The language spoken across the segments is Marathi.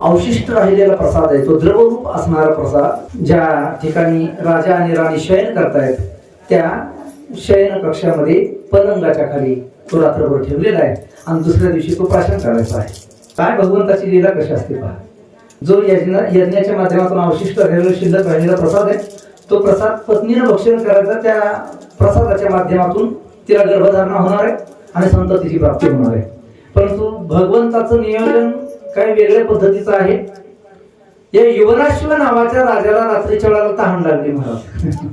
अवशिष्ट राहिलेला प्रसाद आहे, तो द्रवरूप असणारा प्रसाद ज्या ठिकाणी राजा आणि राणी शयन करतायत त्या शयन कक्षामध्ये पलंगाच्या खाली तो रात्रभर ठेवलेला आहे आणि दुसऱ्या दिवशी तो प्राशन करायचा आहे. काय भगवंताची लीला कशी असते पहा. जो यज्ञाच्या माध्यमातून अवशिष्ट राहिलेला शिल्लक राहिलेला प्रसाद आहे तो प्रसाद पत्नीनं भक्षण करायचा. त्या प्रसादाच्या माध्यमातून तिला गर्भधारणा होणार आहे आणि संततीची प्राप्ती होणार आहे. परंतु भगवंताचं नियोजन काही वेगळ्या पद्धतीचं आहे. या युवराश्व नावाच्या राजाला रात्रीच्या वेळेला तहान लागली महाराज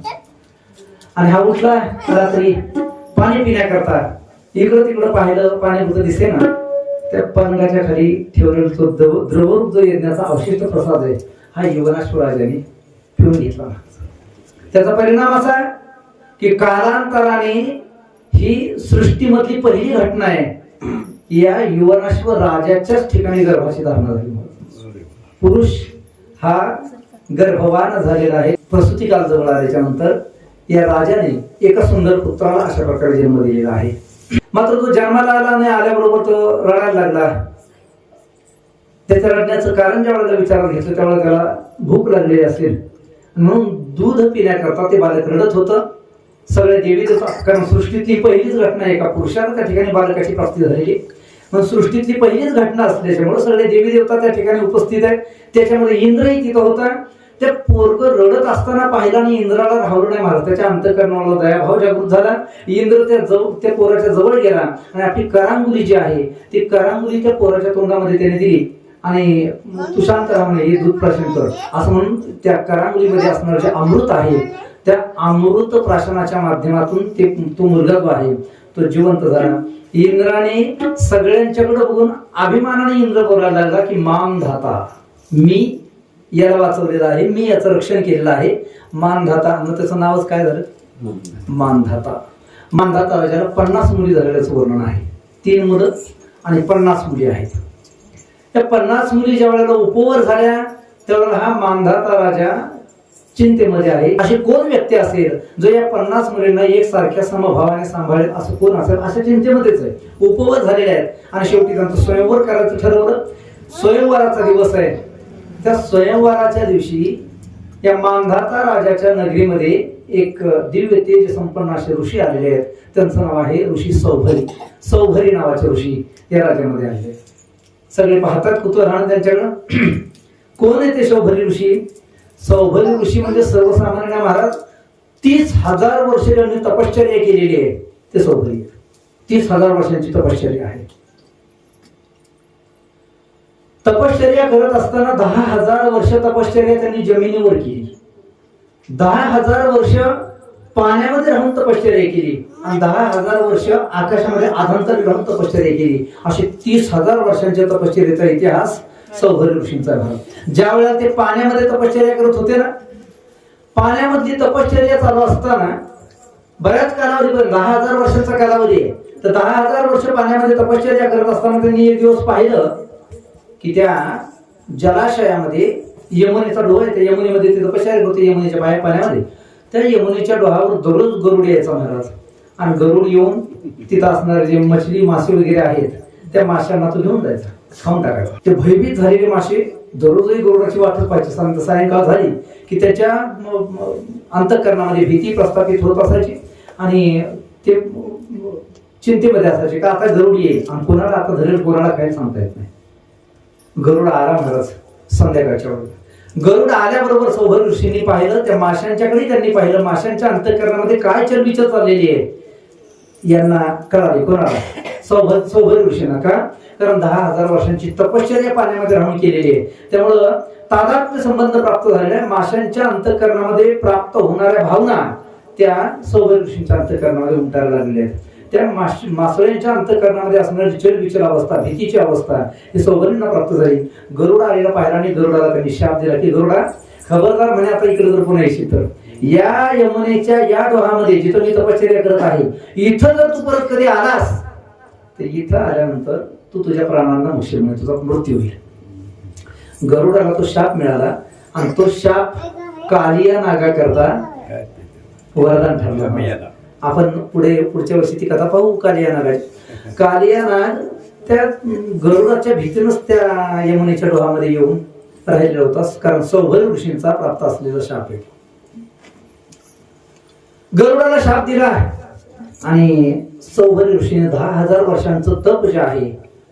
आणि हा उठला रात्री पाणी पिण्याकरता. इकडं तिकडं पाहिलं, पाणी कुठं दिसे ना. त्या पलंगाच्या खाली ठेवलेला तो द्रवरूप जो यज्ञाचा अवशिष्ट प्रसाद आहे हा युवराश्व राजाने पिऊन घेतला. त्याचा परिणाम असा की कालांतराने ही सृष्टीमधली पहिली घटना आहे. या युवराश्व राजाच्याच ठिकाणी गर्भाची धारणा झाली. पुरुष हा गर्भवान झालेला आहे. प्रसूती काल जवळ आल्याच्या नंतर या राजाने एका सुंदर पुत्राला अशा प्रकारे जन्म दिलेला आहे. मात्र तो जन्माला आला आणि आल्याबरोबर तो रडायला लागला. त्याच्या रडण्याचं कारण ज्या वेळेला विचारात घेतलं त्यावेळेला त्याला भूक लागलेली असेल म्हणून दूध पिण्याकरता ते बालक रडत होतं. सगळ्या देवी देवता, कारण सृष्टीतली पहिलीच घटना एका पुरुषाला त्या ठिकाणी बालकाची प्राप्ती झालेली. मग सृष्टीतली पहिलीच घटना असल्याच्यामुळे सगळे देवी देवता त्या ठिकाणी उपस्थित आहेत. त्याच्यामध्ये इंद्रही तिथं होता. त्या पोरग रडत असताना पाहिला आणि इंद्राला राहू नाही मारत. त्याच्या अंतःकरणाला दयाभाव जागृत झाला. इंद्र त्या पोराच्या जवळ गेला आणि आपली करांगुली जी आहे ती करांगुली त्या पोराच्या तोंडामध्ये त्याने दिली आणि तू शांत राहा म्हणे, हे दूध प्राशन कर असं म्हणून त्या करांगुलीमध्ये असणारं जे अमृत आहे त्या अमृत प्राशनाच्या माध्यमातून तो मुलगा जो आहे तो जिवंत झाला. इंद्राने सगळ्यांच्याकडे बघून अभिमानाने इंद्र बोलायला लागला की मानधाता, मी याला वाचवलेलं आहे, मी याचं रक्षण केलेलं आहे. मानधाता, मग त्याचं नावच काय झालं? मानधाता. मानधाता राजाला 50 मुली झालेल्याचं वर्णन आहे. 3 मुलं आणि 50 मुली आहेत. त्या 50 मुली ज्या वेळेला उपवर झाल्या त्यावेळेला हा मानधाता राजा चिंतेमध्ये आहे. अशी कोण व्यक्ती असेल जो या 50 मुलींना एक सारख्या समभावाने सांभाळेल, असं कोण असेल, अशा चिंतेमध्येच आहे. उपवर झालेले आहेत आणि शेवटी त्यांचं स्वयंवर करायचं ठरवलं. स्वयंवराचा दिवस आहे. त्या स्वयंवराच्या दिवशी या मानधाता राजाच्या नगरीमध्ये एक दिव्य तेज संपन्न असे ऋषी आलेले आहेत. त्यांचं नाव आहे ऋषी सौभरी. सौभरी नावाचे ऋषी या राज्यामध्ये आलेले. सगळे पाहतात कुतूहलाने त्यांच्याकडं. कोण आहे ते सौभरी ऋषी? सौभरी ऋषी म्हणजे सर्वसामान्य महाराज 30,000 वर्ष त्यांनी तपश्चर्या केलेली आहे. ते सौभरी 30,000 वर्षांची तपश्चर्या आहे. तपश्चर्या करत असताना 10,000 वर्ष तपश्चर्या त्यांनी जमिनीवर केली. 10,000 वर्ष पाण्यामध्ये राहून तपश्चर्या केली आणि 10,000 वर्ष आकाशामध्ये आधांतर राहून तपश्चर्या केली. असे 30,000 वर्षांच्या तपश्चर्याचा इतिहास सौभरी ऋषींचा आहे. ज्या वेळेला ते पाण्यामध्ये तपश्चर्या करत होते ना, पाण्यामधली तपश्चर्या चालू असताना बऱ्याच कालावधी, 10,000 वर्षाचा कालावधी आहे, तर 10,000 वर्ष पाण्यामध्ये तपश्चर्या करत असताना त्यांनी एक दिवस पाहिलं की त्या जलाशयामध्ये यमुनेचा डोह आहे. त्या यमुनेमध्ये ते तपश्चर्या होते यमुनेच्या बाहेर पाण्यामध्ये. त्या यमुनेच्या डोहावर दररोज गरुड यायचा महाराज आणि गरुड येऊन तिथं असणारे जे मछली मासे वगैरे आहेत त्या माशांना तो घेऊन जायचा, खाऊन टाकायचा. ते भयभीत झालेले मासे दररोजही गरुडाची वाटच पाहायची. सायंकाळ झाली की त्याच्या अंतःकरणामध्ये भीती प्रस्थापित होत असायची आणि ते चिंतेमध्ये असायचे का आता गरुड येईल आणि कोणाला आता धरेल, कोणाला काही सांगता येत नाही. गरुड आला महाराज संध्याकाळच्या वेळेला. गरुड आल्याबरोबर सौभरी ऋषींनी पाहिलं, त्या माशांच्याकडे त्यांनी पाहिलं. माशांच्या अंतःकरणामध्ये काय चलबिचल चाललेली आहे यांना कळाले. कोणाला? सौभरी ऋषींना. का? कारण 10,000 वर्षांची तपश्चर्या पाण्यामध्ये राहून केलेली आहे. त्यामुळं तादात्म्य संबंध प्राप्त झालेला आहे. माशांच्या अंतःकरणामध्ये प्राप्त होणाऱ्या भावना त्या सौभरी ऋषींच्या अंतःकरणामध्ये उमटायला लागलेल्या आहेत. त्या मासळ्यांच्या अंतःकरणामध्ये असणारी चलबिचल अवस्था, भीतीची अवस्था ही सौभरींना प्राप्त झाली. गरुडा आलेला पाहिला आणि गरुडाला त्यांनी शाप दिला की गरुडा खबरदार म्हणे, आता इकडे जर पुन्हा येशील तर या यमुनेच्या या डोहामध्ये जिथं मी तपश्चर्या करत आहे इथं जर तू परत कधी आलास तर इथं आल्यानंतर तू तुझ्या प्राणांना मुश्किल मिळेल, तुझा मृत्यू होईल. गरुडाला तो शाप मिळाला आणि तो शाप कालिया नागा करता वरदान ठरला. आपण पुढच्या वर्षी ती कथा पाहू. कालिया नागाची. कालिया नाग त्या गरुडाच्या भीतीनंच त्या यमुनेच्या डोहामध्ये येऊन राहिलेला होता, कारण सौभर ऋषींचा प्राप्त असलेला शाप आहे. गरुडाला शाप दिला आणि सौभर ऋषीने 10,000 वर्षांचं तप जे आहे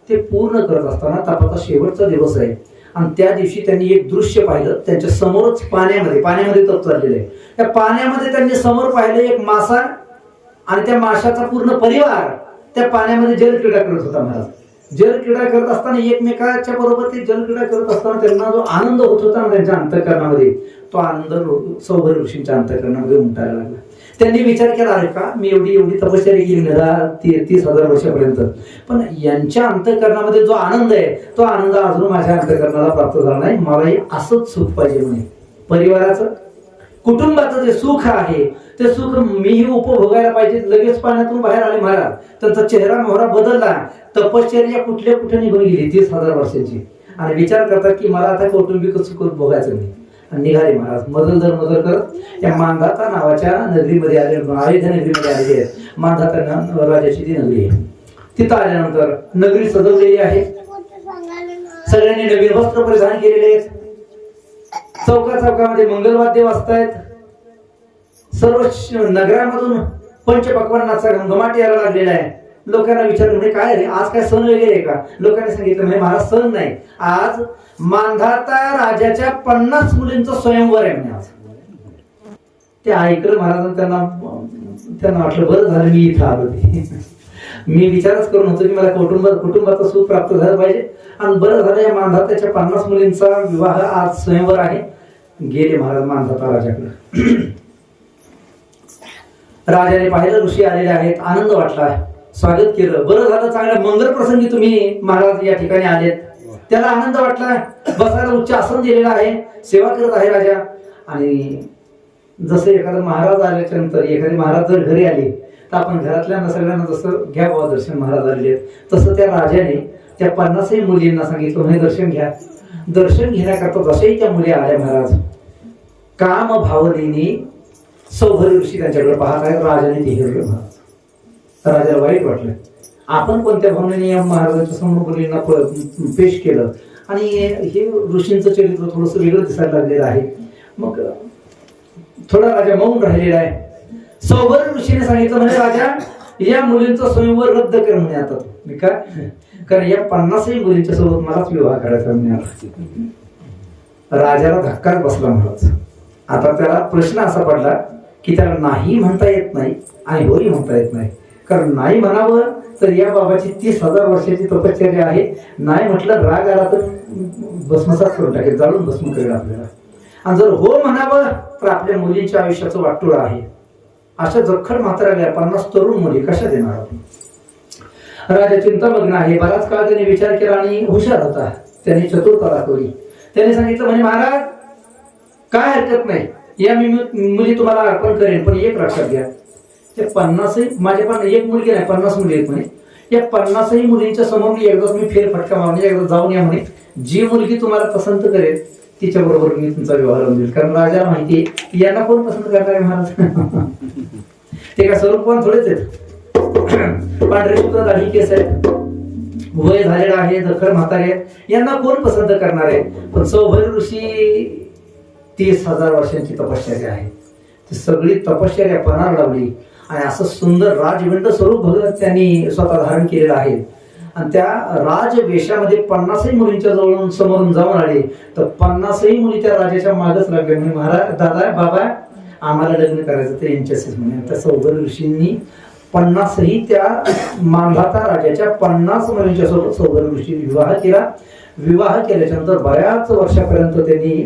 ते पूर्ण करत असताना तपाचा शेवटचा दिवस आहे आणि त्या दिवशी त्यांनी एक दृश्य पाहिलं. त्यांच्या समोरच पाण्यामध्ये तप चाललेलं आहे. त्या पाण्यामध्ये त्यांनी समोर पाहिलं एक मासा आणि त्या माशाचा पूर्ण परिवार त्या पाण्यामध्ये जलक्रीडा करत होता. महाराज जलक्रीडा करत असताना एकमेकाच्या बरोबर ते जलक्रीडा करत असताना त्यांना जो आनंद होत होता ना त्यांच्या अंतःकरणामध्ये, तो आनंद सौभर ऋषींच्या अंतःकरणामध्ये उमटायला लागला. त्यांनी विचार केला, अरे का मी एवढी तपश्चर्या केली 30,000 वर्षापर्यंत, पण यांच्या अंतःकरणामध्ये जो आनंद आहे तो आनंद अजून माझ्या अंतःकरणाला प्राप्त झाला नाही. मलाही असंच सुख पाहिजे म्हणे. परिवाराचं कुटुंबाचं जे सुख आहे ते सुख मीही उपभोगायला पाहिजे. लगेच पाण्यातून बाहेर आले महाराज, त्यांचा चेहरा मोहरा बदलला. तपश्चर्या कुठे निघून गेली 30,000 वर्षांची आणि विचार करतात की मला आता कौटुंबिक सुख भोगायचं नाही. आणि निघाले महाराज मदल करत या मांधाता नावाच्या नगरीमध्ये आले. अयोध्या नगरीमध्ये आलेले आहेत. मांधाता राजाची ती नगरी आहे. तिथं आल्यानंतर नगरी सजवलेली आहे. सगळ्यांनी नवीन वस्त्र परिधान केलेले आहेत. चौकामध्ये मंगलवाद्य वाजतायत. सर्व नगरामधून पंचपक्वान्नाचा घमघमाट यायला लागलेला आहे. लोकांना विचारलं म्हणजे काय रे आज काय सण वगैरे आहे का? लोकांनी सांगितलं म्हणजे महाराज सण नाही, आज मांधाता राजाच्या 50 मुलींचं स्वयंवर आहे म्हणे आज. ते ऐकलं महाराज, त्यांना वाटलं बरं झालं मी इथं आलो. मी विचारच करून होतो की मला कुटुंबाचं सुख प्राप्त झालं पाहिजे आणि बरं झालं या मांधाताच्या 50 मुलींचा विवाह आज स्वयंवर आहे. गेले महाराज मांधाता राजाकडे. राजाने पाहिलं ऋषी आलेले आहेत, आनंद वाटला, स्वागत केलं. बरं झालं, चांगल्या मंगल प्रसंगी तुम्ही महाराज या ठिकाणी आलेत. त्याला आनंद वाटला. बसायला उच्च आसन दिलेलं आहे, सेवा करत आहे राजा. आणि जसं एखादा महाराज आल्याच्या नंतर एखादी महाराज जर घरी आले तर आपण घरातल्या सगळ्यांना जसं घ्या बाबा दर्शन महाराज आलेले, तसं त्या राजाने त्या 50 मुलींना सांगितलं म्हणजे दर्शन घ्या. दर्शन घेण्याकरता जसेही त्या मुली आल्या महाराज, काम भावनेने सौभर ऋषी त्यांच्याकडे पाहत आहेत. राजाने ते हिरलं महाराज. राजाला वाईट वाटलं. आपण कोणत्या भावनेने या महाराजांच्या समोर मुलींना पेश केलं आणि हे ऋषींचं चरित्र थोडंसं वेगळं दिसायला लागलेलं आहे. मग थोडा राजा मौन राहिलेला आहे. सौभर ऋषीने सांगितलं म्हणजे राजा या मुलींचं स्वयंवर रद्द कर म्हणे. आता मी काय कारण या 50 मुलींच्या सोबत मलाच विवाह करायचा म्हणे. राजाला धक्काच बसला महाराज. आता त्याला प्रश्न असा पडला की त्याला नाही म्हणता येत नाही आणि होई म्हणता येत नाही. कारण नाही म्हणावं तर या बाबाची 30,000 वर्षाची तपश्चर्या आहे. नाही म्हटलं राग आला तर भस्मसात करून टाकेल, जाळून भस्म करेल आपल्याला. आणि जर हो म्हणावं तर आपल्या मुलींच्या आयुष्याचं वाटोळं आहे. अशा जखड म्हाताऱ्या 50 तरुण मुली कशा देणार आपण? राजा चिंतामग्न आहे. बराच काळ त्याने विचार केला आणि हुशार होता. त्याने चतुरता दाखवली. त्याने सांगितलं म्हणे महाराज काय हरकत नाही, या मी मुली तुम्हाला अर्पण करेन, पण एक लक्षात घ्या, त्या 50 माझ्या पण एक मुलगी नाही 50 मुली आहेत म्हणे. या 50 मुलींच्या समोर मी एकदा फेरफटका मारणे, एकदा जाऊन या म्हणे. जी मुलगी तुम्हाला पसंत करेल तिच्या बरोबर मी तुमचा विवाह लावून देईल. कारण राजाला माहिती आहे यांना कोण पसंत करणार आहे महाराज. ते का स्वरूपवान थोडेच आहेत. पांढरे शुभ्र दाढी केस आहेत, वय झालेलं आहे, जखड म्हातारे आहेत, यांना कोण पसंत करणार आहे? पण सौभर ऋषी 30,000 वर्षांची तपश्चर्या आहे. ती सगळी तपश्चर्या पणाला लावली आणि असं सुंदर राजविंड स्वरूप भगत त्यांनी स्वतः धारण केलेलं आहे. आणि त्या राजवेशामध्ये 50 मुलींच्या जवळून समोरून जाऊन आले तर 50 मुली त्या राजाच्या मागच लागल्या. म्हणजे महाराज दादा बाबा आम्हाला लग्न करायचं तर यांच्याशीच म्हणे. आता सौभर ऋषींनी 50 त्या मांधाता राजाच्या 50 मुलींच्या सोबत सौभर ऋषींनी विवाह केला. विवाह केल्याच्या नंतर बऱ्याच वर्षापर्यंत त्यांनी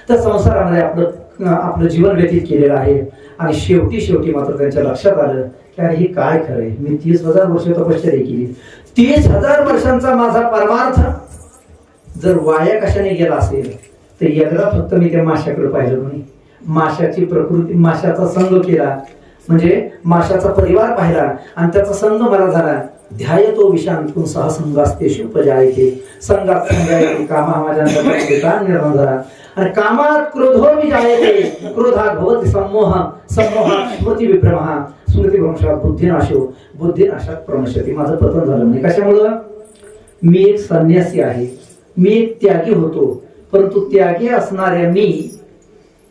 त्या संसारामध्ये आपलं जीवन व्यतीत केलेलं आहे. आणि शेवटी मात्र त्यांच्या लक्षात आलं की अरे हे काय खरंय, मी 30,000 वर्ष तपश्चर्या केली, 30,000 वर्षांचा माझा परमार्थ जर वाया कशाने गेला असेल तर एकदा फक्त मी त्या माशाकडे पाहिलं म्हणे. माशाची प्रकृती, माशाचा संग केला म्हणजे माशाचा परिवार पाहिला आणि त्याचा संग मला झाला. ध्यायतो विषांतून सहसंगास्तेषु उपजायते संगात संगायते कामा माझ्या निर्माण झाला. आणि कामात क्रोधो विजायते क्रोधात भवति सम्मोह सम्मोहात स्मृती विभ्रमः स्मृतिभ्रंशात बुद्धिनाशो बुद्धिनाशात प्रणश्यती. माझं पतन झालं नाही. कशामुळं? मी एक संन्यासी आहे, मी एक त्यागी होतो, परंतु त्यागी असणाऱ्या मी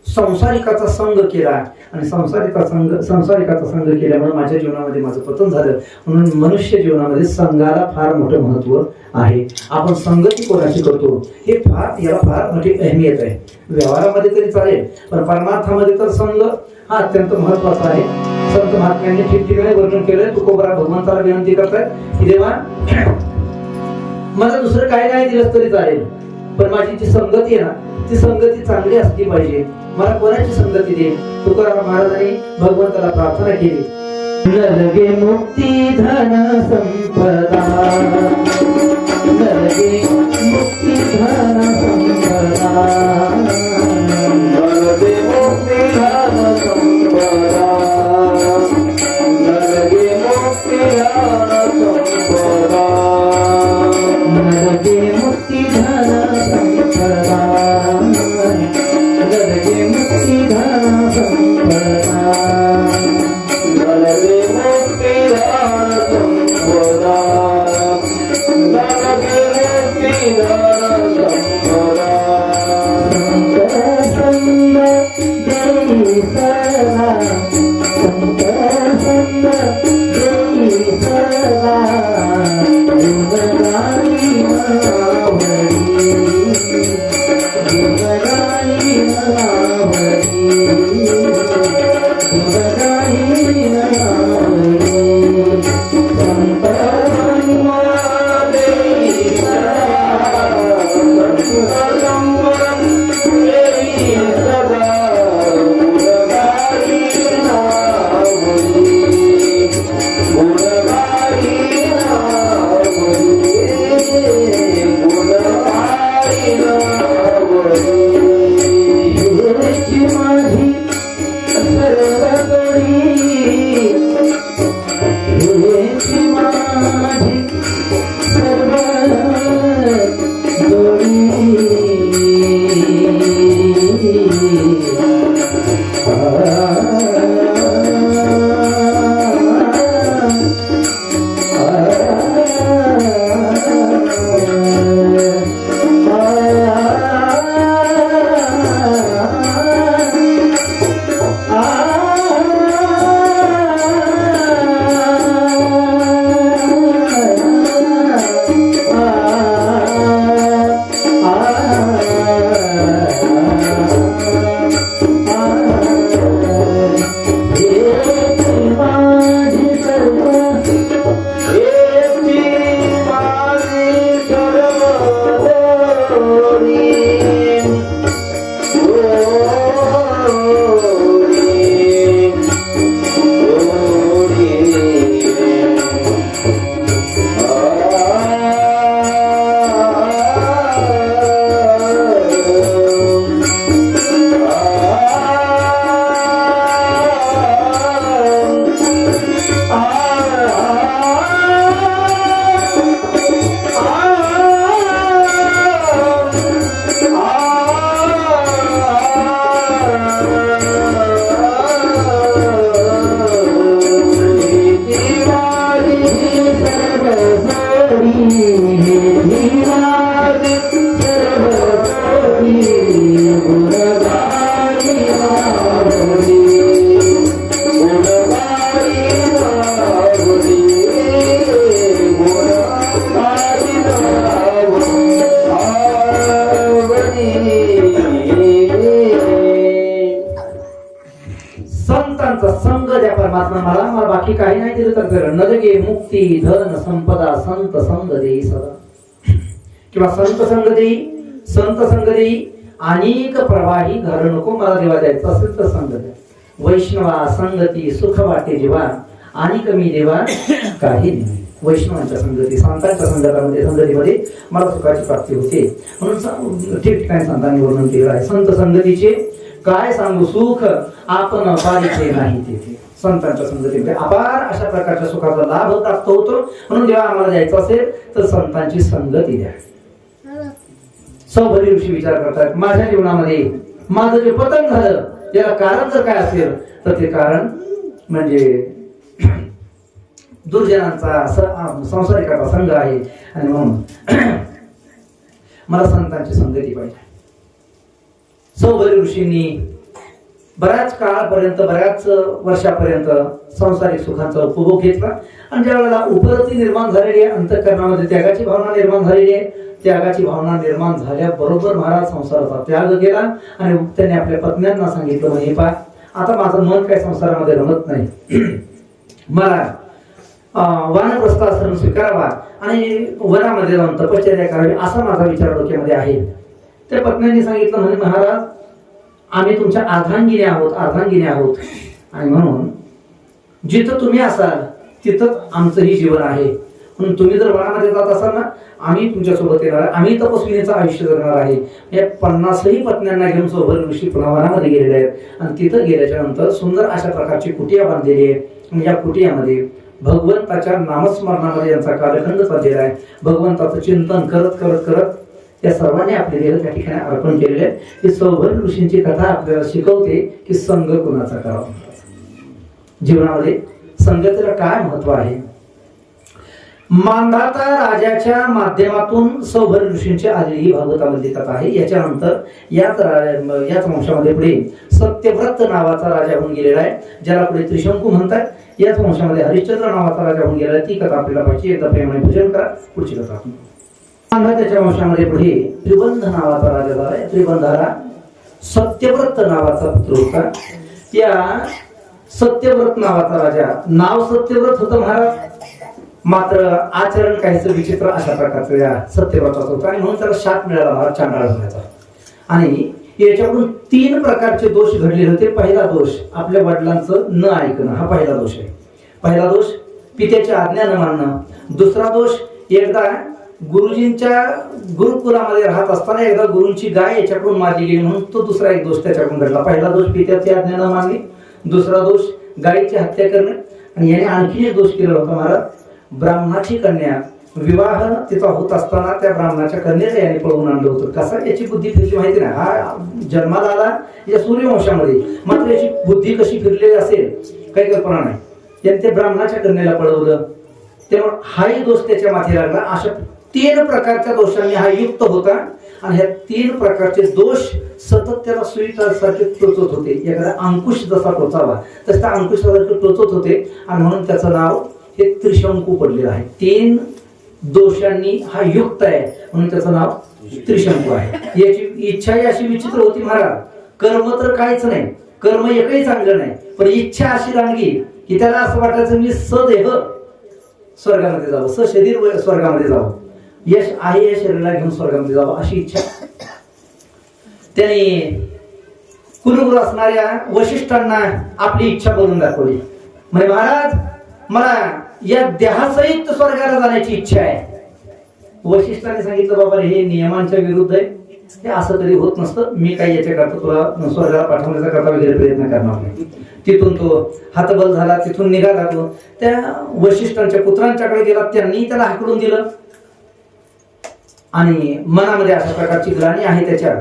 संसारिकाचा संग केला आणि संसारिकाचा संग केल्यामुळे माझ्या जीवनामध्ये माझं पतन झालं. म्हणून मनुष्य जीवनामध्ये संघाला फार मोठं महत्व आहे. आपण संगती कोणाशी करतो हे याला फार मोठी अहमियत आहे. व्यवहारामध्ये तरी चालेल, पण परमार्थामध्ये तर संघ हा अत्यंत महत्वाचा आहे. संत महात्म्यांनी ठिकठिकाणी वर्णन केलंय. तुकोबरा भगवंताला विनंती करतायत की देवा मला दुसरं काय नाही दिलं तरी चालेल, पण माझी जी संगती आहे ना ती संगती चांगली असली पाहिजे. मला कोणाची संगती दे? तुकाराम महाराजांनी भगवंताला प्रार्थना केली. नरगे मुक्ती धन संपदा, नरगे मुक्ती धन संपदा, नरगे मुक्ती धन संपदा, नरगे मुक्ती धन संपदा, नरगे मुक्ती धन संपदा, नरगे मुक्ती धन संपदा, नरगे मुक्ती धन संपदा, नरगे मुक्ती धन संपदा. संत संग जय सदा, संत संग जय सदा, जुगदाई मावळी, जुगदाई मावळी, जुगदाई मावळी. संत संग जय सदा, संत संग जय सदा, जुगदाई मावळी, जुगदाई परमात्मा मला मला बाकी काही नाही दिलं तर कर. नरगे मुक्ती धन संपदा संत संग देई सदा. किंवा संत संग देई, संत संग देई, अनेक प्रवाही घर नको मला देवा द्यायचं असेल तर संग द्या. वैष्णवा संगती सुख वाटे जीवा, आणि कमी देवा काही नाही. वैष्णवांच्या संगती, संतांच्या संगतीमध्ये मला सुखाची प्राप्ती होते. म्हणून ठिकठिकाणी संतांनी वर्णन केलं आहे. संत संगतीचे काय सांगू सुख आपण पाहिजे नाही तेथे. संतांच्या संगतीमध्ये अपार अशा प्रकारच्या सुखाचा लाभ प्राप्त होतो. म्हणून जेव्हा आम्हाला द्यायचं असेल तर संतांची संगती द्या. सौभरी ऋषी विचार करतात, माझ्या जीवनामध्ये माझं जे पतन झालं याला कारण जर काय असेल तर ते कारण म्हणजे दुर्जनांचा संसारिकाचा संघ आहे. आणि म्हणून मला संतांची संगती पाहिजे. सौभरी ऋषींनी बऱ्याच काळापर्यंत, बऱ्याच वर्षापर्यंत संसारिक सुखांचा उपभोग घेतला. आणि ज्या वेळेला उपरती निर्माण झालेली आहे, अंतःकरणामध्ये त्यागाची भावना निर्माण झालेली आहे, त्यागाची भावना निर्माण झाल्याबरोबर महाराज संसाराचा त्याग केला. आणि त्यांनी आपल्या पत्न्यांना सांगितलं, म्हणे पा आता माझं मन काय संसारामध्ये रमत नाही, मला वानप्रस्थ आश्रम स्वीकारावा आणि वनामध्ये जाऊन तपश्चर्या करावी असा माझा विचार डोक्यामध्ये आहे. त्या पत्न्यांनी सांगितलं, म्हणे महाराज आम्ही तुमच्या अर्धांगिनी आहोत, अर्धांगिनी आहोत. आणि म्हणून जिथं तुम्ही असाल तिथंच आमचंही जीवन आहे. म्हणून तुम्ही जर वनामध्ये जात असाल ना, आम्ही तुमच्यासोबत येणार आहे, आम्ही तपस्विनीचं आयुष्य जगणार आहे. या 50ही पत्न्यांना घेऊन सौभरी ऋषी पुन्हा वनामध्ये गेलेले आहेत. आणि तिथं गेल्याच्या नंतर सुंदर अशा प्रकारची कुटिया बांधलेली आहे. आणि या कुटियामध्ये भगवंताच्या नामस्मरणामध्ये यांचा कालखंड चाललेला आहे. भगवंताचं चिंतन करत करत करत या सर्वांनी आपले देह त्या ठिकाणी अर्पण केलेले आहे. ही सौभरी ऋषींची कथा आपल्याला शिकवते की संघ कुणाचा करावा, जीवनामध्ये संगतीला काय महत्व आहे. मांधाता राजाच्या माध्यमातून सौभरी ऋषींची आलेली भागवतामधली कथा आहे. याच्यानंतर याच वंशामध्ये पुढे सत्यव्रत नावाचा राजा होऊन गेलेला आहे, ज्याला पुढे त्रिशंकू म्हणतात. याच वंशामध्ये हरिश्चंद्र नावाचा राजा होऊन गेलेला आहे. ती कथा आपल्याला पाहिजे, एकदा प्रेमाने भजन करा. पुढची कथा मांधात्याच्या वंशामध्ये पुढे त्रिबंध नावाचा राजा झाला. त्रिबंधाला सत्यव्रत नावाचा पुत्र होता. या सत्यव्रत नावाचा राजा, नाव सत्यव्रत होतं महाराज, मात्र आचरण काहीच विचित्र अशा प्रकारचं या सत्यव्रताचं होतं. आणि म्हणून त्याला शाप मिळाला महाराज चांडाळ होण्याचा. आणि याच्याकडून 3 प्रकारचे दोष घडलेले होते. पहिला दोष आपल्या वडिलांचं न ऐकणं, हा पहिला दोष आहे. पहिला दोष पित्याची आज्ञा न मानणं. दुसरा दोष एकदा गुरुजींच्या गुरुकुलामध्ये राहत असताना एकदा गुरुंची गाय याच्याकडून मारली गेली, म्हणून तो दुसरा एक दोष त्याच्याकडून घडला. पहिला दोष पित्याची आज्ञा न मानणे, दुसरा दोष गायीची हत्या करणे. आणि याने आणखी एक दोष केला होता महाराज, ब्राह्मणाची कन्या विवाह तिचा होत असताना त्या ब्राह्मणाच्या कन्याला याने पळवून आणलं होतं. कसा याची बुद्धी फिरली माहिती नाही. हा जन्माला आला या सूर्यवंशामध्ये, मात्र याची बुद्धी कशी फिरलेली असेल काही कल्पना नाही. याने त्या ब्राह्मणाच्या कन्याला पळवलं, त्यामुळे हाही दोष त्याच्या माथी लागला. अशा 3 प्रकारच्या दोषांनी हा युक्त होता. आणि ह्या 3 प्रकारचे दोष सतत त्याला सुईसारखे टोचत होते. एखादा अंकुश जसा टोचावा तसं त्या अंकुशासारखे टोचत होते. आणि म्हणून त्याचं नाव हे त्रिशंकू पडलेलं आहे. 3 दोषांनी हा युक्त आहे, म्हणून त्याचं नाव त्रिशंकू आहे. याची इच्छा अशी विचित्र होती महाराज, कर्म तर काहीच नाही, कर्म एकही चांगलं नाही, पण इच्छा अशी रांगली की त्याला असं वाटायचं मी सदेह स्वर्गामध्ये जावं, सशरीर स्वर्गामध्ये जावं, यश आहे या शरीराला घेऊन स्वर्गामध्ये जावं अशी इच्छा. त्याने कुलगुरू असणाऱ्या वशिष्ठांना आपली इच्छा बोलून दाखवली. म्हणजे महाराज मला या देहासहित स्वर्गाला जाण्याची इच्छा आहे. वशिष्ठाने सांगितलं, बाबा हे नियमांच्या विरुद्ध आहे, हे असं कधी होत नसतं, मी काही याच्याकरता तुला स्वर्गाला पाठवण्याचा करता वगैरे प्रयत्न करणार नाही. तिथून तो हातबल झाला, तिथून निघाला. तो त्या वशिष्ठांच्या पुत्रांच्याकडे गेला, त्यांनी त्याला हाकलून दिलं. आणि मनामध्ये अशा प्रकारची ग्लानी आहे त्याच्या.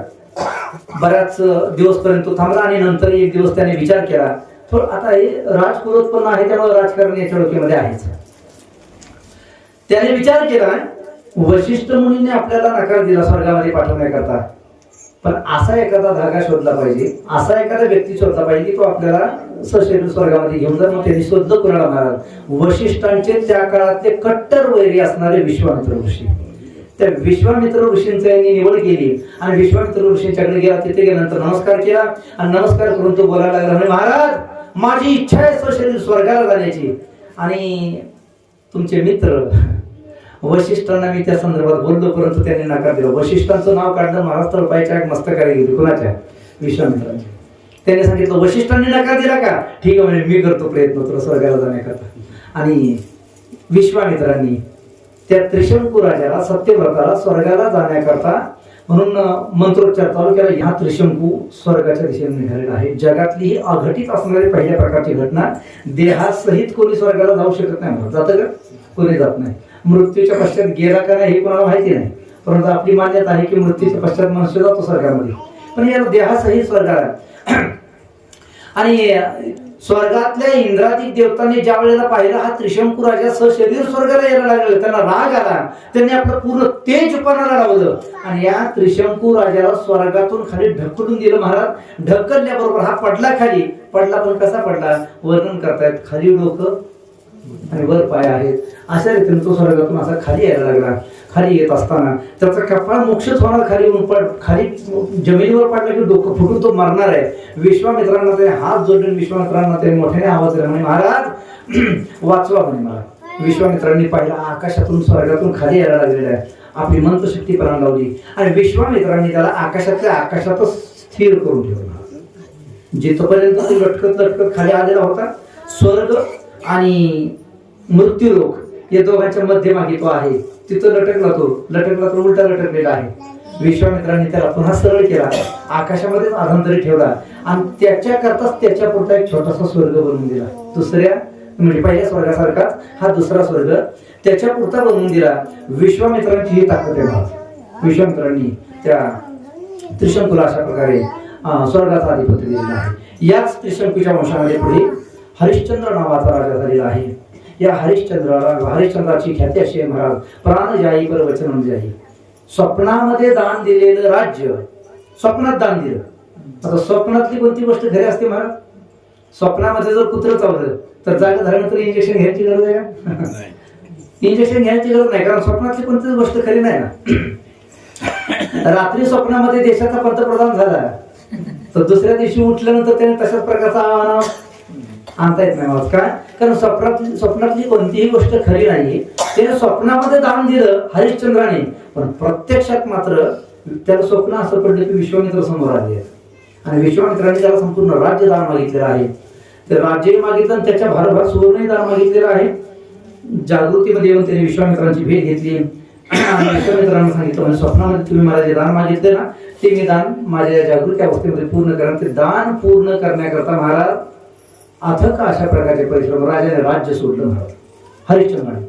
बऱ्याच दिवसपर्यंत तो थांबला. आणि नंतर एक दिवस त्याने विचार केला, तो आता हे राजकुलोत्पन्न आहे, त्यामुळे राजकारण याच्या डोक्यामध्ये आहेच. त्याने विचार केला, वशिष्ठ मुनीने आपल्याला नकार दिला स्वर्गामध्ये पाठवण्याकरता, पण असा एखादा धागा शोधला पाहिजे, असा एखादा व्यक्ती शोधला पाहिजे की तो आपल्याला सशरीर स्वर्गामध्ये घेऊन जाईल. मग त्यांनी शोधलं कुणाला महाराज, वशिष्ठांचे त्या काळातले कट्टर वैरी असणारे विश्वामित्र ऋषी. त्या विश्वामित्र ऋषींची यांनी निवड केली. आणि विश्वामित्र ऋषींच्याकडे गेला. तिथे गेल्यानंतर नमस्कार केला. आणि नमस्कार करून तो बोलायला लागला, म्हणजे महाराज माझी इच्छा आहे सशरीर स्वर्गाला जाण्याची. आणि तुमचे मित्र वशिष्ठांना मी त्या संदर्भात बोललो, परंतु त्यांनी नकार दिला. वशिष्ठांचं नाव काढलं, महाराज तर पायच्या मस्तकाला गेली. कुणाच्या? विश्वामित्रांच्या. त्याने सांगितलं, वशिष्ठांनी नकार दिला का? ठीक आहे म्हणजे मी करतो प्रयत्न तुला स्वर्गाला जाण्याकरता. आणि विश्वामित्रांनी त्या त्रिशंकू राजाला, सत्यव्रताला स्वर्गाला जाण्याकरता म्हणून मंत्रोच्चार चालू केला. ह्या त्रिशंकू स्वर्गाच्या दिशेने निघालेला आहे. जगातली ही अघटित असणारी पहिल्या प्रकारची घटना. देहासहित कोणी स्वर्गाला जाऊ शकत नाही. जातं का? कोणी जात नाही. मृत्यूच्या पश्चात गेला का नाही हे कोणाला माहिती नाही, परंतु आपली मान्यता आहे की मृत्यूच्या पश्चात मनुष्य जातो स्वर्गामध्ये. पण या देहासहित स्वर्गाला आणि स्वर्गातल्या इंद्रादिक देवतांनी ज्या वेळेला पाहिलं हा त्रिशंकू राजा सशरीर स्वर्गाला यायला लागला, त्यांना राग आला, त्यांनी आपलं पूर्ण तेज पणाला लावलं आणि या त्रिशंकू राजाला स्वर्गातून खाली ढकलून दिलं. महाराज ढकलल्याबरोबर हा पडला खाली. पडला पण कसा पडला वर्णन करतायत, खाली डोकं आणि वर पाय आहेत, अशा रीतीने तो स्वर्गातून असा खाली यायला लागला. खाली येत असताना त्याचा कपाळ मोक्षच होणार, खाली जमिनीवर पडला की डोकं फुटून तो मरणार आहे. विश्वामित्रांना ते हात जोडले, विश्वामित्रांना ते मोठ्याने आवाज दिला म्हणे महाराज वाचवा म्हणे मला. विश्वामित्रांनी पाहिलं आकाशातून स्वर्गातून खाली यायला लागलेला आहे. आपली मंत्रशक्ती प्राण लावली आणि विश्वामित्रांनी त्याला आकाशातल्या आकाशातच स्थिर करून ठेवला. जिथपर्यंत तो लटकत लटकत खाली आलेला होता, स्वर्ग आणि मृत्यूलोक या दोघांच्या मध्यभागी तो आहे, तिथं लटकला तो उलटा लटकलेला आहे. विश्वामित्रांनी त्याला पुन्हा सरळ केला, आकाशामध्येच अधांतरी ठेवला आणि त्याच्याकरताच त्याच्या पुरता एक छोटासा स्वर्ग बनवून दिला. दुसऱ्या म्हणजे पहिल्या स्वर्गासारखाच हा दुसरा स्वर्ग त्याच्या पुरता बनवून दिला. विश्वामित्रांची ही ताकद आहे. विश्वामित्रांनी त्या त्रिशंकूला अशा प्रकारे स्वर्गाचा अधिपती दिलेला आहे. याच त्रिशंकूच्या वंशामध्ये पुढे हरिश्चंद्र नावाचा राजा झालेला आहे. या हरिश्चंद्राची ख्याती अशी आहे महाराज, प्राण जाई पर वचन जाई. स्वप्नामध्ये दान दिलेलं राज्य, स्वप्नात दान दिलं. आता स्वप्नातली कोणती गोष्ट खरी असते महाराज? स्वप्नामध्ये जर कुत्रं चावलं तर जागा झाल्यानंतर इंजेक्शन घ्यायची गरज आहे का? इंजेक्शन घ्यायची गरज नाही, कारण स्वप्नातली कोणतीच गोष्ट खरी नाही ना. रात्री स्वप्नामध्ये देशाचा पंतप्रधान झाला तर दुसऱ्या दिवशी उठल्यानंतर त्याने तशाच प्रकारचा आणता येत नाही. काय? कारण स्वप्नातली कोणतीही गोष्ट खरी नाही. त्याने स्वप्नामध्ये दान दिलं हरिश्चंद्राने, पण प्रत्यक्षात मात्र त्याला स्वप्न असं पडलं की विश्वामित्र समोर आले आणि विश्वामित्राने त्याला संपूर्ण राज्य दान मागितलेलं आहे. ते राज्यही मागितलं आणि त्याच्या भारभार सुवर्णही दान मागितलेलं आहे. जागृतीमध्ये येऊन त्याने विश्वामित्रांची भेट घेतली आणि विश्वामित्रांना सांगितलं म्हणजे स्वप्नामध्ये तुम्ही मला जे दान मागितले ना ते मी दान माझ्या जागृती अवस्थेमध्ये पूर्ण करा. ते दान पूर्ण करण्याकरता महाराज अथक अशा प्रकारचे परिश्रम. राजाने राज्य सोडलं महाराज. हरिश्चंद्राने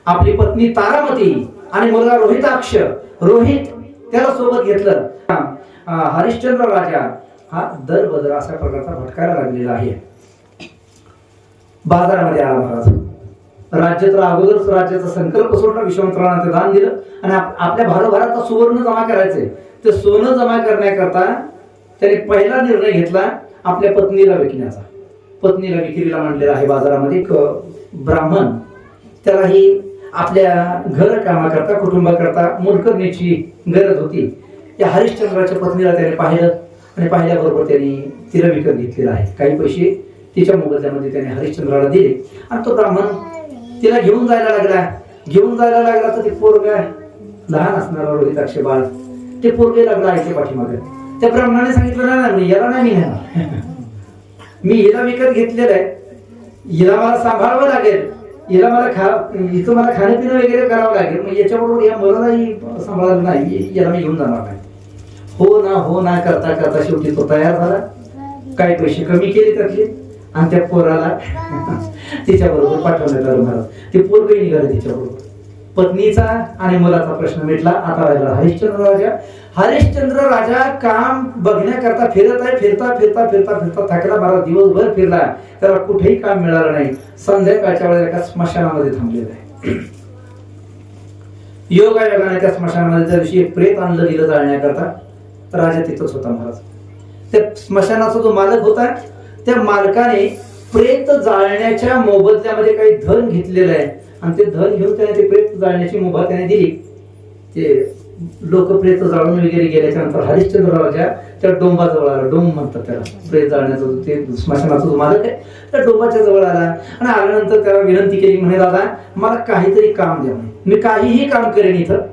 आपली पत्नी तारामती आणि मुलगा रोहिताक्ष, रोहित त्याला सोबत घेतलं. हरिश्चंद्र राजा हा दरबदर अशा प्रकारचा भटकायला लागलेला आहे. बाजारामध्ये आला महाराज. राज्य तर अगोदरच राज्याचा संकल्प सोडला, विश्वामित्रांना ते दान दिलं आणि आपल्या भारोभारात सुवर्ण जमा करायचंय. ते सोनं जमा करण्याकरता त्याने पहिला निर्णय घेतला आपल्या पत्नीला विकण्याचा. पत्नीला विक्रीला मांडलेला आहे बाजारामध्ये. एक ब्राह्मण त्यालाही आपल्या घर कामाकरता कुटुंबाकरता मोलकरणीची गरज होती. या हरिश्चंद्राच्या पत्नीला त्याने पाहिलं आणि पाहिल्याबरोबर त्याने तिला विकत घेतलेला आहे. काही पैसे तिच्या मोबदल्यामध्ये त्याने हरिश्चंद्राला दिले आणि तो ब्राह्मण तिला घेऊन जायला लागला तर ते पोरगा लहान असणारा रोहिताक्ष बाळ ते पोरगे लागला आईच्या पाठीमागे. त्या ब्राह्मणाने सांगितलं नाही याला नाही मी नेणार, मी हिला विकत घेतलेलं आहे, हिला मला सांभाळावं लागेल, हिला इथं मला खाणंपिणं वगैरे करावं लागेल, मग याच्याबरोबर या मुलालाही सांभाळायला नाही, याला मी घेऊन जाणार नाही. हो ना करता करता शेवटी तो तयार झाला. काही पैसे कमी केले त्यातले आणि त्या पोराला तिच्या बरोबर पाठवण्यात आलं महाराज. ते पोरगही निघालं तिच्याबरोबर. पत्नीचा आणि मुलाचा प्रश्न मिटला. आता राहिला हरिश्चंद्र राजा काम बघण्याकरता फिरत आहे. फिरता थकला महाराज. दिवसभर फिरला, त्याला कुठेही काम मिळालं नाही. संध्याकाळच्या वेळेला एका स्मशानामध्ये थांबलेला आहे. योगायोगाने त्या स्मशानामध्ये त्या दिवशी एक प्रेत आणलं गेलं जाळण्याकरता. राजा तिथंच होता महाराज. त्या स्मशानाचा जो मालक होता त्या मालकाने प्रेत जाळण्याच्या मोबदल्यामध्ये काही धन घेतलेलं आहे आणि ते धन घेऊन त्याने ते प्रेत जाळण्याची मुभा त्याने दिली. ते लोक प्रेत जाळून वगैरे गेल्याच्या नंतर हरिश्चंद्र राजा त्या डोंबाजवळ आला. डोंब म्हणतात त्याला, प्रेत जाळण्याचा ते स्मशानाचा जो मालक आहे त्या डोंबाच्या जवळ आला आणि आल्यानंतर त्याला विनंती केली, म्हणे दादा मला काहीतरी काम द्या, मी काहीही काम करेन, इथं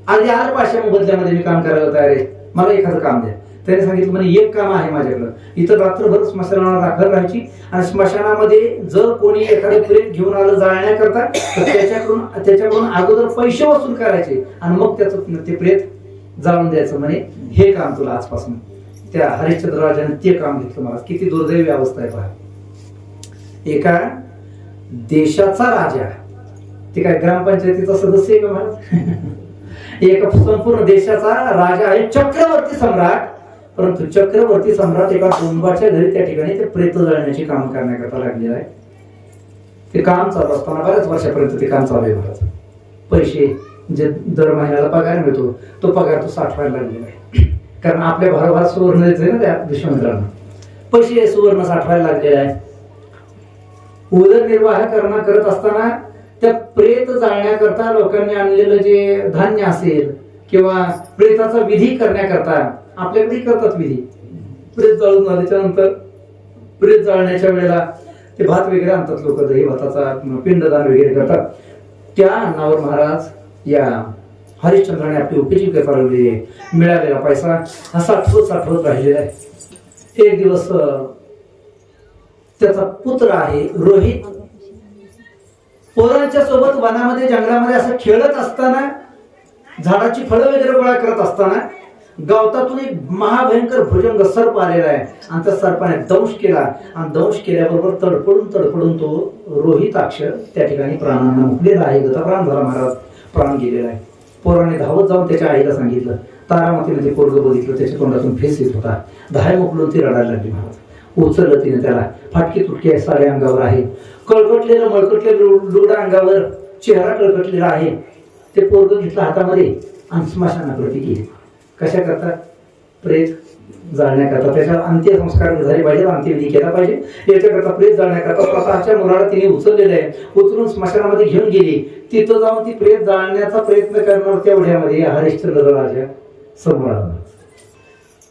अगदी 8 मोबदल्यामध्ये मी काम करायला तयार आहे, मला एखादं काम द्या. त्याने सांगितलं म्हणे एक काम आहे माझ्याकडं, इथं रात्रभर स्मशानाला दाखल राहायची आणि स्मशानामध्ये जर कोणी एखादं प्रेत घेऊन आलं जाळण्याकरता तर त्याच्याकडून अगोदर पैसे वसूल करायचे आणि मग त्याचं ते प्रेत जाळून द्यायचं. म्हणे हे काम तुला आजपासून. त्या हरिश्चंद्र राजाने ते काम घेतलं. मला किती दुर्दैवी अवस्था आहे पहा. एका देशाचा राजा, ते काय ग्रामपंचायतीचा सदस्य आहे का महाराज? एका संपूर्ण देशाचा राजा आहे, चक्रवर्ती सम्राट, परंतु चक्रवर्ती सम्राट एका डोंबाच्या घरी त्या ठिकाणी ते प्रेत जाळण्याचे काम करण्याकरता लागलेलं आहे. ते काम चालू असताना बऱ्याच वर्षापर्यंत ते काम चालू आहे. महाराज पैसे जे दर महिन्याला पगार मिळतो तो पगार तो साठवायला लागलेला आहे. कारण आपल्या भारोभार सुवर्ण द्यायचंय ना त्या दुश्मंत्रांना, पैसे सुवर्ण साठवायला लागलेला आहे. उदरनिर्वाह करत असताना त्या प्रेत जाळण्याकरता लोकांनी आणलेलं जे धान्य असेल किंवा प्रेताचा विधी करण्याकरता आपल्याकडे करतात विधी. प्रेत जाळून झाल्याच्या नंतर प्रेत जाळण्याच्या वेळेला ते भात वगैरे आणतात लोक, दही भाताचा पिंडदान वगैरे करतात. त्या अन्नावर महाराज या हरिश्चंद्राने आपली उपजीविका चालवली आहे. मिळालेला पैसा हा साठवत राहिलेला आहे. एक दिवस त्याचा पुत्र आहे रोहित पोरांच्या सोबत वनामध्ये जंगलामध्ये असं खेळत असताना, झाडाची फळं वगैरे गोळा करत असताना गवतातून एक महाभयंकर भुजंग सर्प आलेला आहे आणि त्या सर्पाने दंश केला आणि दंश केल्याबरोबर तडफडून तो रोहिताक्ष त्या ठिकाणी प्राणांना मुकलेला आहे. गतप्राण झाला महाराज, प्राण गेलेला आहे. पोराने धावत जाऊन त्याच्या आईला सांगितलं. तारामतीने ते पोरग बघितलं, त्याच्या तोंडातून फेस येत होता. धाय मोकलून ती रडायला लागली. महाराज उचललं तिने त्याला. फाटकी तुटकी साड्या अंगावर आहे, कळकटलेलं मळकटलेलं लुगडा अंगावर, चेहरा कळकटलेला आहे. ते पोरग घेतलं हातामध्ये आणि स्मशानाकडे गेली. कशा करता? प्रेत जाळण्याकरता. त्याच्यावर अंत्यसंस्कार झाले पाहिजे, अंत्यविधी केला पाहिजे. याच्याकरता प्रेत जाळण्याकरता स्वतःच्या मुलाला तिने उचललेलं आहे. उचलून स्मशानामध्ये घेऊन गेली. तिथं जाऊन ती प्रेत जाळण्याचा प्रयत्न करणार तेवढ्यामध्ये हरिश्चंद्र राजा समोर आला.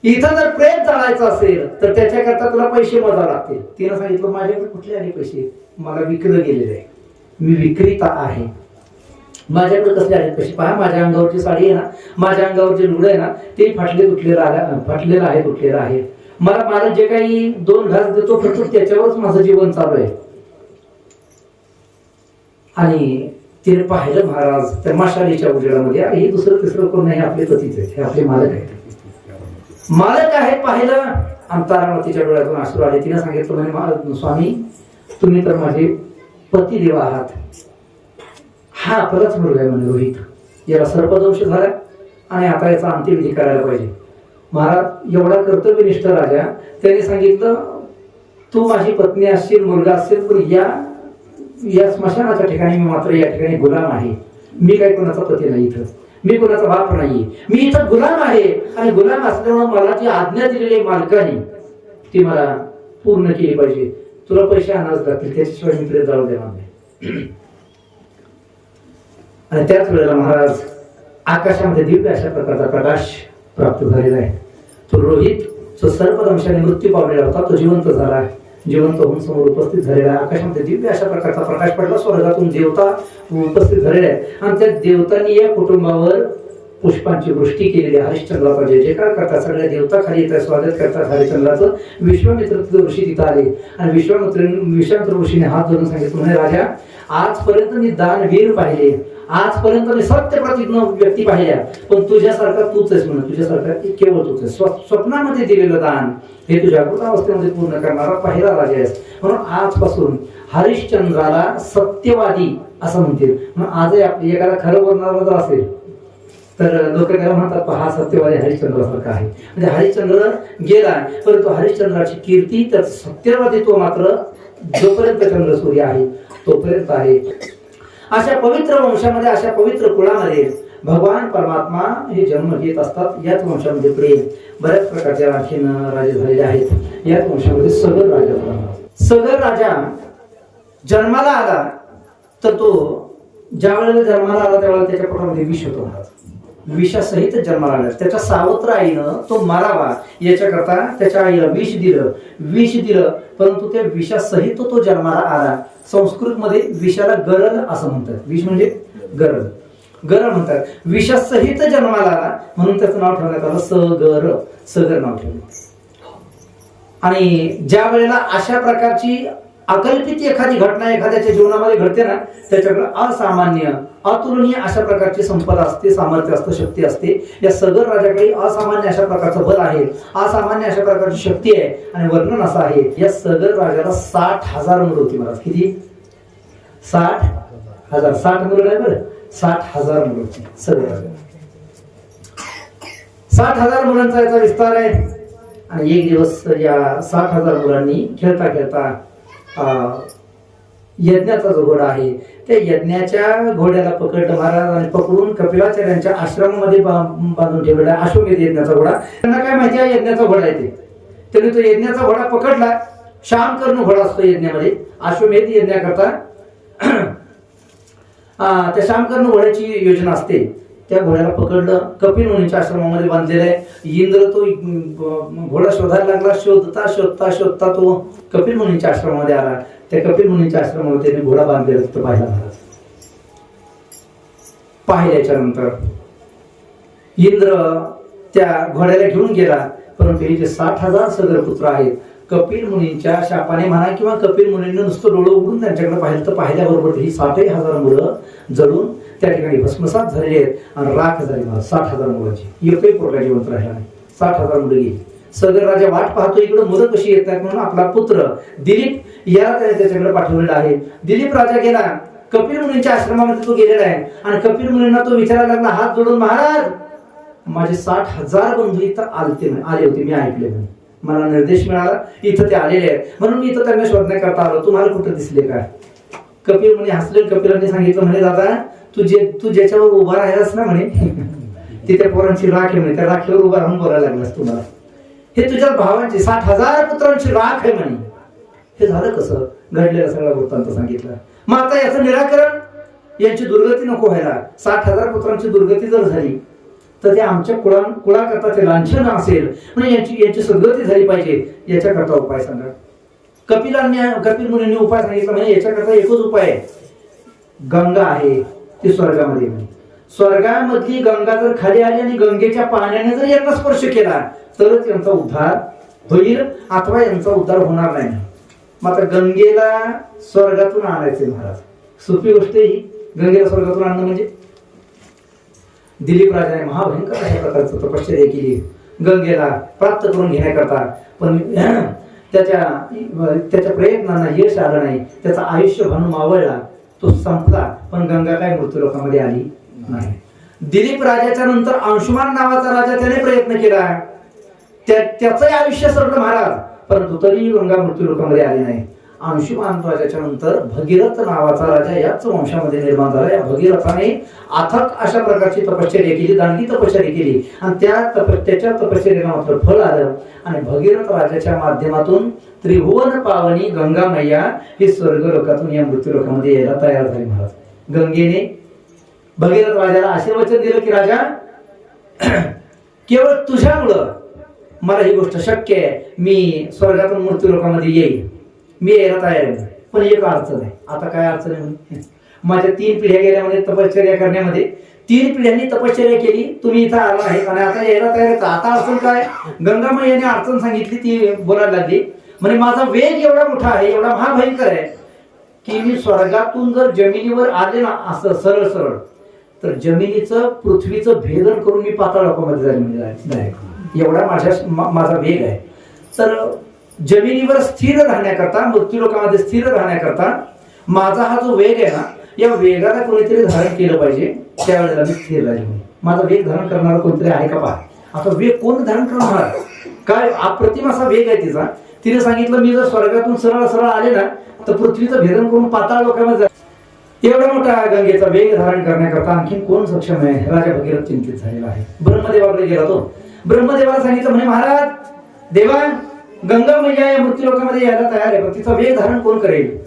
इथं जर प्रेत जाळायचं असेल तर त्याच्याकरता तुला पैसे मोजावे लागतील. तिनं सांगितलं माझ्याकडे कुठले आले पैसे? मला विकलं गेलेलं आहे, मी विक्रेता आहे. माझ्याकडे कसले आले पैसे? पहा, माझ्या अंगावरची साडी आहे ना, माझ्या अंगावर जे लुगडं आहे ना, ते फाटलेलं आहे, तुटलेलं आहे. मला जे काही 2 घास देतो फक्त त्याच्यावरच माझं जीवन चालू आहे. आणि तिने पाहिलं महाराज त्या मशालीच्या उजेडामध्ये, हे दुसरं तिसरं कोण नाही, आपले पतीच आहेत, हे आपले मालक आहेत. मालक आहे पाहिलं आणि तारामतीच्या डोळ्यातून अश्रू आले. तिने सांगितलं म्हणे स्वामी, तुम्ही तर माझे पती देव आहात. हा आपलाच मुलगा आहे म्हणे रोहित, याला सर्पदंश झाला आणि आता याचा अंत्यविधी करायला पाहिजे. महाराज एवढा कर्तव्यनिष्ठ राजा, त्याने सांगितलं तू माझी पत्नी असशील, मुलगा असेल, पण या स्मशानाच्या ठिकाणी मी मात्र या ठिकाणी गुलाम आहे. मी काही कोणाचा पती नाही, इथं मी कोणाचा बाप नाही, मी इथं गुलाम आहे. आणि गुलाम असल्यामुळे मला जी आज्ञा दिलेली मालकाने ती मला पूर्ण केली पाहिजे. तुला पैसे आणावेच लागतील, त्याच्याशिवाय मी प्रेत जाळू देणार नाही. आणि त्याच वेळेला महाराज आकाशामध्ये दिव्य अशा प्रकारचा प्रकाश प्राप्त झालेला आहे. तो रोहित जो सर्पदंशाने मृत्यू पावलेला होता तो जिवंत झाला, जिवंत होऊन समोर उपस्थित झालेला आहे. आकाशामध्ये दिव्य अशा प्रकारचा प्रकाश पडला, स्वर्गातून देवता उपस्थित झालेले आहेत आणि त्या देवतांनी या कुटुंबावर पुष्पांची वृष्टी केलेली. हरिश्चंद्राचा जय जयकार करतात, सगळ्या देवता खाली येतात, स्वागत करतात हरिश्चंद्राचं. विश्वामित्र ऋषी तिथं आले आणि विश्वामित्र ऋषीने हात धरून सांगितलं म्हणे, राजा आजपर्यंत मी दानवीर पाहिले, आजपर्यंत मी सत्य प्रतिज्ञ व्यक्ती पाहिल्या, पण तुझ्यासारखा तूच आहेस म्हणून, तुझ्यासारखा केवळ तूच आहेस. स्वप्नामध्ये दिलेलं दान हे तुझ्या अवस्थेमध्ये पूर्ण करणारा पहिला राजा आहेस. म्हणून आजपासून हरिश्चंद्राला सत्यवादी असं म्हणतील. मग आजही आपली एखादा खरं बोलणारा जर असेल तर लोक त्याला म्हणतात हा सत्यवादी हरिश्चंद्रासारखा आहे. म्हणजे हरिश्चंद्र गेला, परंतु हरिश्चंद्राची कीर्ती तर सत्यवादी तो मात्र जोपर्यंत चंद्र सूर्य आहे तोपर्यंत आहे. अशा पवित्र वंशामध्ये, अशा पवित्र कुळामध्ये भगवान परमात्मा हे जन्म घेत असतात. याच वंशामध्ये प्रेम बऱ्याच प्रकारच्या आणखीन राजे झालेले आहेत. याच वंशामध्ये सगर राजा, सगर राजा जन्माला आला तर तो ज्या वेळेला जन्माला आला त्यावेळेला त्याच्या पोटामध्ये विष होतं. विषासहित जन्माला आला. त्याच्या सावत्र आईनं तो मारावा याच्याकरता त्याच्या आईला विष दिलं, परंतु त्या विषासहित तो जन्माला आला. संस्कृत मध्ये विषाला गरल असं म्हणतात. विष म्हणजे गरल म्हणतात. विषासहित जन्माला आला म्हणून त्याचं नाव ठेवण्यात आलं सगर नाव ठेवलं. आणि ज्या वेळेला अशा प्रकारची अकल्पित एखादी घटना एखाद्याच्या जीवनामध्ये घडते ना, त्याच्याकडे असामान्य अतुलनीय अशा प्रकारची संपदा असते, सामर्थ्य असतं, शक्ती असते. या सगर राजाकडे असामान्य अशा प्रकारचं बल आहे, असामान्य अशा प्रकारची शक्ती आहे. आणि वर्णन असं आहे, या सगर राजाला 60,000 मुलं होती. महाराज किती? 60,000. 60 मुलं नाही बरं, 60,000 मुलं होती सगर राजा. 60,000 मुलांचा याचा विस्तार आहे. आणि एक दिवस या 60,000 मुलांनी खेळता खेळता यज्ञाचा जो घोडा आहे त्या यज्ञाच्या घोड्याला पकडलं महाराज आणि पकडून कपिलाचार्यांच्या आश्रमामध्ये बांधून ठेवलेला अश्वमेध यज्ञाचा घोडा. त्यांना काय माहिती आहे यज्ञाचा घोडा आहे त्यांनी तो यज्ञाचा घोडा पकडला. शामकर्ण घोडा असतो यज्ञामध्ये अश्वमेध यज्ञाकरता. त्या शामकर्ण घोड्याची योजना असते. त्या घोड्याला पकडलं, कपिल मुनीच्या आश्रमामध्ये बांधलेला आहे. इंद्र तो घोडा शोधायला लागला. शोधता शोधता शोधता तो कपिल मुनीच्या आश्रमामध्ये आला. त्या कपिल मुनीच्या आश्रमामध्ये त्याने घोडा बांधलेला तिथं पाहिला महाराज. पाहिल्याच्या नंतर इंद्र त्या घोड्याला घेऊन गेला. परंतु हे जे 60,000 सगळे पुत्र आहेत कपिल मुनींच्या शापाने म्हणा किंवा कपिल मुनींना नुसतं डोळं उघडून त्यांच्याकडे पाहिलं तर पाहिल्याबरोबर ही 60,000 मुलं जळून त्या ठिकाणी भस्मसात झालेली आहेत आणि राख झाली महाराज. 60,000 मुलांची एकही पोरगा जिवंत राहिला नाही. 60,000 मुलं गेली. सगळं राजा वाट पाहतो इकडे मुलं कशी येतात म्हणून आपला पुत्र दिलीप याला त्याच्याकडे पाठवलेला आहे. दिलीप राजा गेला कपिल मुनींच्या आश्रमामध्ये तो गेलेला आहे आणि कपिल मुनींना तो विचारायला लागला हात जोडून, महाराज माझे 60,000 बंधू इथं आले होते, मी ऐकले म्हणे, मला निर्देश मिळाला इथं ते आलेले आहेत म्हणून मी इथं त्यांना शोधण्याकरता आलो, तुम्हाला कुठं दिसले का? कपिल मुनी हसले. कपिलांनी सांगितलं म्हणे दादा तू ज्याच्यावर उभा राहिलास ना म्हणे ती त्या पोरांची राख आहे म्हणे, त्या राखीवर उभा राहून बोलायला लागलास तुम्हाला. हे तुझ्या भावांची 60,000 पुत्रांची राख आहे म्हणे. हे झालं कसं? घडलेला सगळा वृत्तांत सांगितला. मग आता याचं निराकरण, यांची दुर्गती नको व्हायला. 60,000 पुत्रांची दुर्गती जर झाली तर ते आमच्या कुळाकरता ते लांछन असेल म्हणजे यांची सद्गती झाली पाहिजे. याच्याकरता उपाय सांगा. कपिल मुनींनी उपाय सांगितला म्हणजे याच्याकरता एकच उपाय आहे. गंगा आहे ती स्वर्गामध्ये, स्वर्गामधली गंगा जर खाली आली आणि गंगेच्या पाण्याने जर यांना स्पर्श केला तरच यांचा उद्धार होईल अथवा यांचा उद्धार होणार नाही. मग आता गंगेला स्वर्गातून आणायचे महाराज. सोपी गोष्ट ही गंगेला स्वर्गातून आणणं म्हणजे. दिलीप राजाने महाभयंकर अशा प्रकारचं तपश्चर्या केली गंगेला प्राप्त करून घेण्याकरता. पण त्याच्या प्रयत्नांना यश आलं नाही. त्याचं आयुष्य भानू मावळला, तो संपला. पण गंगा काय मृत्यू लोकांमध्ये आली नाही. दिलीप राजाच्या नंतर अंशुमान नावाचा राजा त्याने प्रयत्न केला, त्याचंही आयुष्य सरलं महाराज, परंतु तरी गंगा मृत्यू लोकांमध्ये आली नाही. अंशुमान राजाच्या नंतर भगीरथ नावाचा राजा याच वंशामध्ये निर्माण झाला. या भगीरथाने अथक अशा प्रकारची तपश्चर्या केली, दांडी तपश्चर्या केली आणि त्याच्या तपश्चर्याला मात्र फळ आलं. आणि भगीरथ राजाच्या माध्यमातून त्रिभुवन पावनी गंगा मैया ही स्वर्ग लोकातून या मृत्यू लोकांमध्ये यायला तयार झाली महाराज. गंगेने भगीरथ राजाला असे वचन दिलं की राजा केवळ तुझ्यामुळं मला ही गोष्ट शक्य आहे, मी स्वर्गातून मृत्यू लोकांमध्ये येईल, मी यायला तयार आहे. पण एक अडचण आहे. आता काय अडचण आहे म्हणजे माझ्या 3 पिढ्या गेल्यामध्ये तपश्चर्या करण्यामध्ये 3 पिढ्यांनी तपश्चर्या केली, तुम्ही इथं आला आहे आणि आता यायला तयार आहे. आता अडचण काय? गंगामय्याने अडचण सांगितली, ती बोलायला लागली म्हणजे माझा वेग एवढा मोठा आहे, एवढा महाभयंकर आहे की मी स्वर्गातून जर जमिनीवर आले ना असं सरळ सरळ तर जमिनीचं पृथ्वीचं भेदन करून मी पाताळ लोकांमध्ये जाईल. एवढा माझा वेग आहे. तर जमिनीवर स्थिर राहण्याकरता, मृत्यू लोकांमध्ये स्थिर राहण्याकरता माझा हा जो वेग आहे ना, या वेगाला कोणीतरी धारण केलं पाहिजे, त्यावेळेला मी स्थिर राहील. माझा वेग धारण करणारा कोणतरी आहे का पहा. आता वेग कोण धारण करणार? काय अप्रतिम असा वेग आहे तिचा. तिने सांगितलं मी जर स्वर्गातून सरळ सरळ आले ना तर पृथ्वीचं भेदन करून पाताळ लोकांमध्ये. एवढा मोठा गंगेचा वेग धारण करण्याकरता आणखी कोण सक्षम आहे? राजा भगीरथ चिंतित झालेला आहे. ब्रह्मदेवाकडे गेला तो. ब्रह्मदेवाला सांगितलं म्हणे महाराज देवा गंगा मैया या मृत्यू लोकांमध्ये यायला तयार आहे, पण तिचा वेग धारण कोण करेल?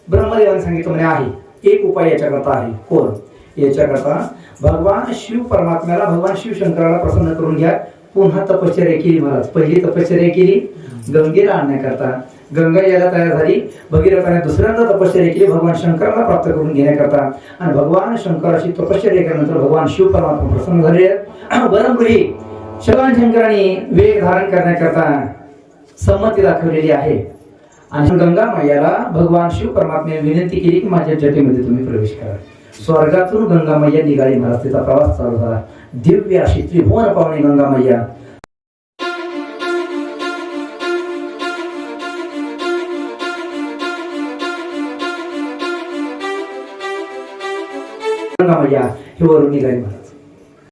ब्रह्मदेवाने सांगितलं म्हणे आहे एक उपाय याच्याकरता आहे. कोण? याच्याकरता भगवान शिव परमात्म्याला, भगवान शिव शंकराला प्रसन्न करून घ्या. पुन्हा तपश्चर्या केली महाराज. पहिली तपश्चर्या केली गंगेला आणण्याकरता, गंगा यायला तयार झाली. भगीरथाने दुसऱ्यांदा तपश्चर्या केली भगवान शंकराला प्राप्त करून घेण्याकरता. आणि भगवान शंकराची तपश्चर्या केल्यानंतर भगवान शिव परमात्मा प्रसन्न झाले. वरंगृही भगवान शंकराने वेग धारण करण्याकरता संमती दाखवलेली आहे. आणि गंगा मैयाला भगवान शिव परमात्म्याने विनंती केली की माझ्या जटेमध्ये तुम्ही प्रवेश करा. स्वर्गातून गंगा मैया निघाली महाराज. तिचा प्रवास चालू झाला. दिव्य अशी त्रिभुवन पावनी गंगा मैया. गंगा मैया हे वरून निघाली महाराज.